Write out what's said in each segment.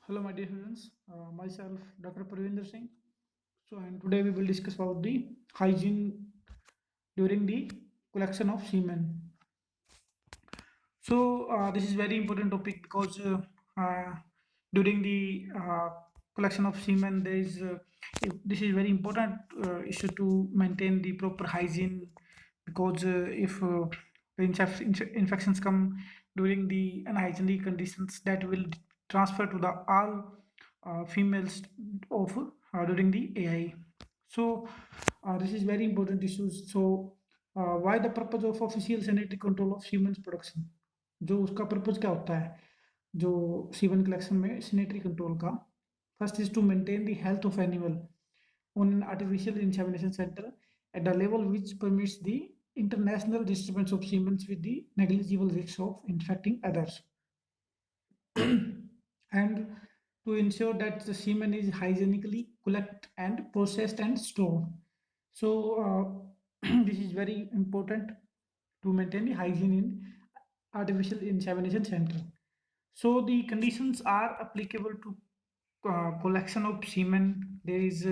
Hello, my dear students. Myself, Dr. Parvinder Singh. And today we will discuss about the hygiene during the collection of semen. This is very important topic because during the collection of semen, this is very important issue to maintain the proper hygiene because if the infections come during the unhygienic conditions, that will transfer to the all females of during the AI. This is very important issues. Why the purpose of official sanitary control of semen's production? जो उसका purpose क्या होता है जो semen collection में sanitary control का first is to maintain the health of animal on an artificial insemination center at a level which permits the international disturbance of semen with the negligible risk of infecting others and to ensure that the semen is hygienically collected and processed and stored. This is very important to maintain the hygiene in artificial insemination center. So the conditions are applicable to collection of semen. There is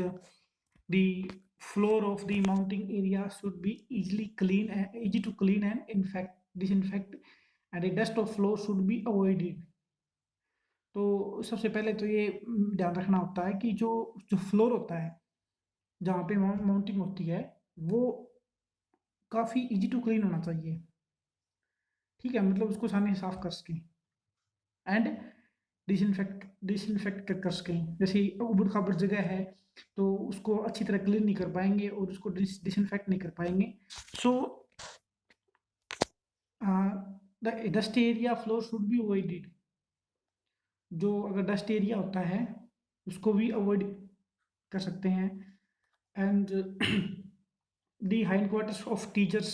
the floor of the mounting area should be easy to clean and disinfect, and the dust of floor should be avoided. तो सबसे पहले तो ये ध्यान रखना होता है कि जो जो फ्लोर होता है जहाँ पे माउंटिंग होती है वो काफ़ी इजी टू क्लीन होना चाहिए। ठीक है, मतलब उसको आसानी से साफ कर सकें एंड डिसइंफेक्ट कर सकें। जैसे उबड़ खाबड़ जगह है तो उसको अच्छी तरह क्लीन नहीं कर पाएंगे और उसको डिसइंफेक्ट नहीं कर पाएंगे। So the dust area floor should be avoided. जो अगर डस्ट एरिया होता है उसको भी अवॉइड कर सकते हैं। And the hind quarters of teachers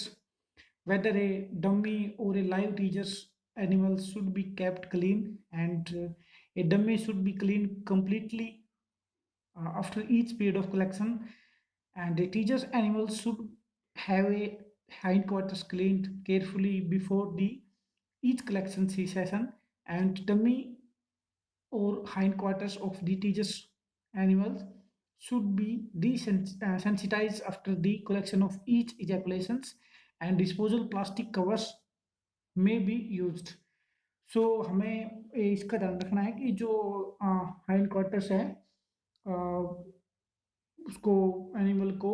whether a dummy or a live teacher's animal should be kept clean, and a dummy should be cleaned completely after each period of collection, and the teacher's animal should have a hindquarters cleaned carefully before the each collection session, and dummy or hindquarters of the teacher's animals should be desensitized after the collection of each ejaculations, and disposal plastic covers may be used. सो हमें इसका ध्यान रखना है कि जो hind quarters है अ, उसको animal को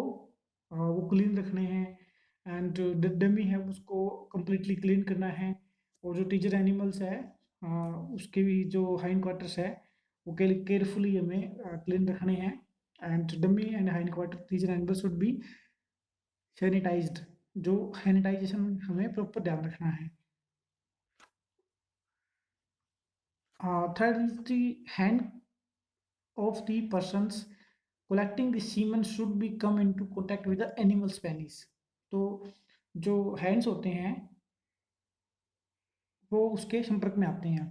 वो क्लीन रखने हैं एंड डमी है उसको completely क्लीन करना है। और जो टीचर एनिमल्स है उसके भी जो हाइंड क्वार्टर्स है वो केयरफुली हमें क्लीन रखने हैं and dummy and hind quarter teacher animal should be sanitised. जो सैनिटाइजेशन हमें प्रॉपर ध्यान रखना है। Third is the hand of the persons collecting the semen should be come into contact with the animal penis। तो जो hands होते हैं वो उसके संपर्क में आते हैं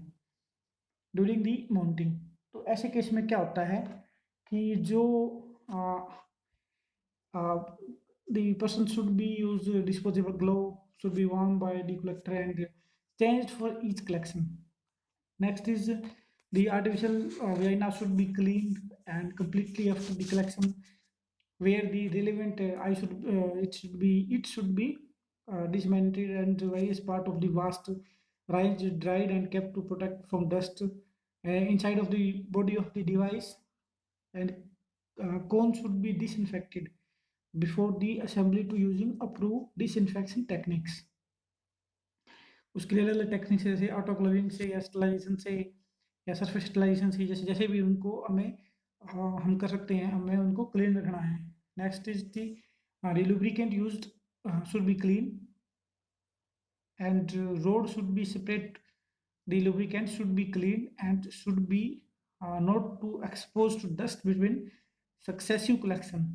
ड्यूरिंग दी माउंटिंग। तो ऐसे केस में क्या होता है कि जो the person should be use disposable glove should be worn by the collector and changed for each collection. Next is the artificial vagina should be cleaned and completely after the collection, where the relevant it should be dismantled and various part of the vast range dried and kept to protect from dust inside of the body of the device, and cone should be disinfected before the assembly to using approved disinfection techniques। उसके लिए अलग अलग technique से जैसे autoclaving से या sterilization से या सरफेस स्टरलाइजेशन से जैसे जैसे भी उनको हमें हम कर सकते हैं, हमें उनको क्लीन रखना है। Next is the lubricant used should be clean and road should be separate। The lubricant should be clean and should be not to exposed to dust between successive collection।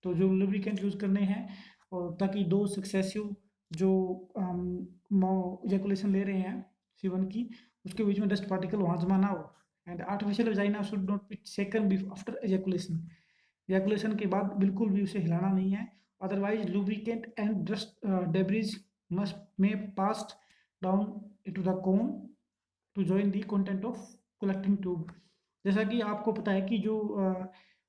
तो जो lubricant यूज करने हैं और ताकि दो successive जो ejaculation ले रहे हैं सीवन की उसके बीच में डस्ट पार्टिकल वहाँ जमा ना हो। And artificial vagina should not be second after ejaculation. Ejaculation के बाद बिल्कुल भी उसे हिलाना नहीं है, otherwise lubricant and dust debris must may passed down into the cone to join the content of collecting tube। जैसा कि आपको पता है कि जो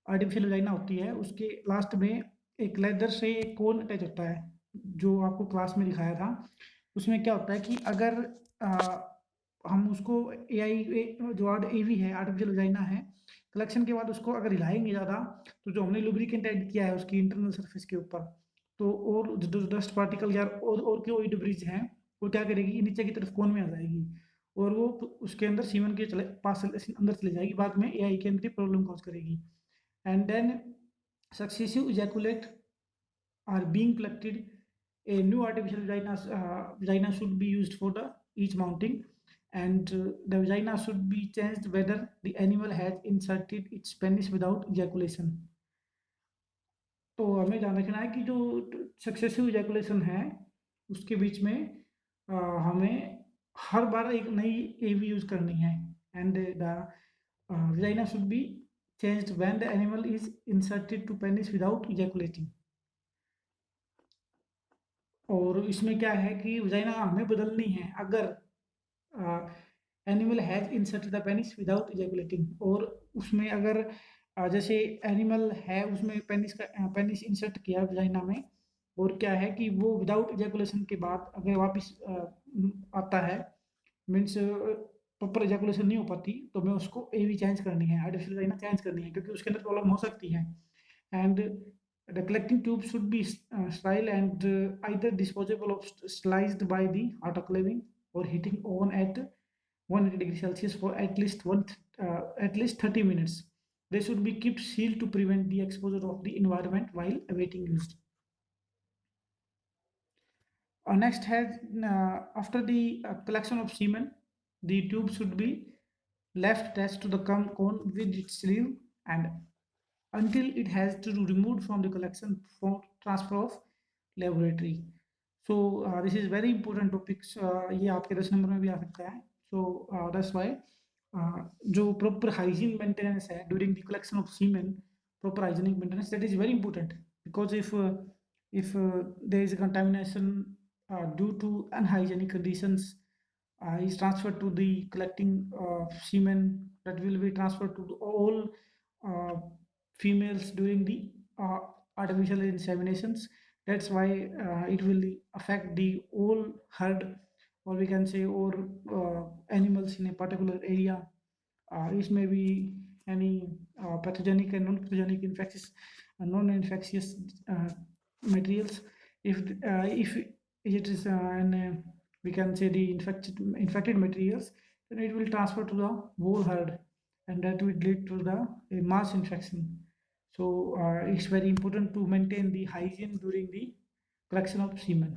आर्टिफिशियल वजाइना होती है उसके लास्ट में एक लेदर से एक कोन अटैच होता है, जो आपको क्लास में दिखाया था। उसमें क्या होता है कि अगर हम उसको जो एवी है, आर्टिफिशियल वजाइना है, कलेक्शन के बाद उसको अगर हिलाएंगे ज़्यादा, तो जो हमने लुब्रिकेंट ऐड किया है उसकी इंटरनल सरफेस के ऊपर, तो और जो डस्ट पार्टिकल या और कोई डिब्रीज हैं, वो क्या करेगी, नीचे की तरफ कोन में आ जाएगी और वो उसके अंदर सीमन के अंदर चले जाएगी, बाद में एआई के अंदर प्रॉब्लम कॉज करेगी। And then successive ejaculate are being collected. A new artificial vagina should be used for the each mounting, and the vagina should be changed whether the animal has inserted its penis without ejaculation. तो हमें ध्यान रखना है कि जो successive ejaculation है उसके बीच में हमें हर बार एक नई एवी यूज करनी है, and the vagina should be changed when the animal is inserted to penis without ejaculating. और इसमें क्या है कि वजाइना हमें बदलनी है अगर animal has inserted the penis without ejaculating, और उसमें अगर जैसे एनिमल है उसमें पेनिस इंसर्ट किया वजाइना में, और क्या है कि वो विदाउट इजैकुलेशन के बाद अगर वापस आता है, मीन्स प्रॉपर इजैकुलेशन नहीं हो पाती, तो मैं उसको एवी चेंज करनी है, आर्टिफिशियल वजाइना चेंज करनी है, क्योंकि उसके अंदर प्रॉब्लम हो सकती है। And the collecting tube should be sterile and either disposable or sliced by the autoclaving or heating on at 180 degrees Celsius for at least 30 minutes. They should be kept sealed to prevent the exposure of the environment while awaiting use. Next has after the collection of semen, the tube should be left attached to the cum cone with its sleeve and until it has to be removed from the collection for transfer of laboratory. So this is very important topics. ये आपके 10 number में भी आ सकता है. So that's why जो proper hygiene maintenance है during the collection of semen, proper hygienic maintenance, that is very important, because if there is a contamination due to unhygienic conditions is transferred to the collecting semen, that will be transferred to all females during the artificial inseminations. That's why it will affect the whole herd, or we can say all animals in a particular area. It may be any pathogenic and non-pathogenic infectious non-infectious materials. If it is we can say the infected materials, then it will transfer to the whole herd, and that will lead to the mass infection. So it's very important to maintain the hygiene during the collection of semen.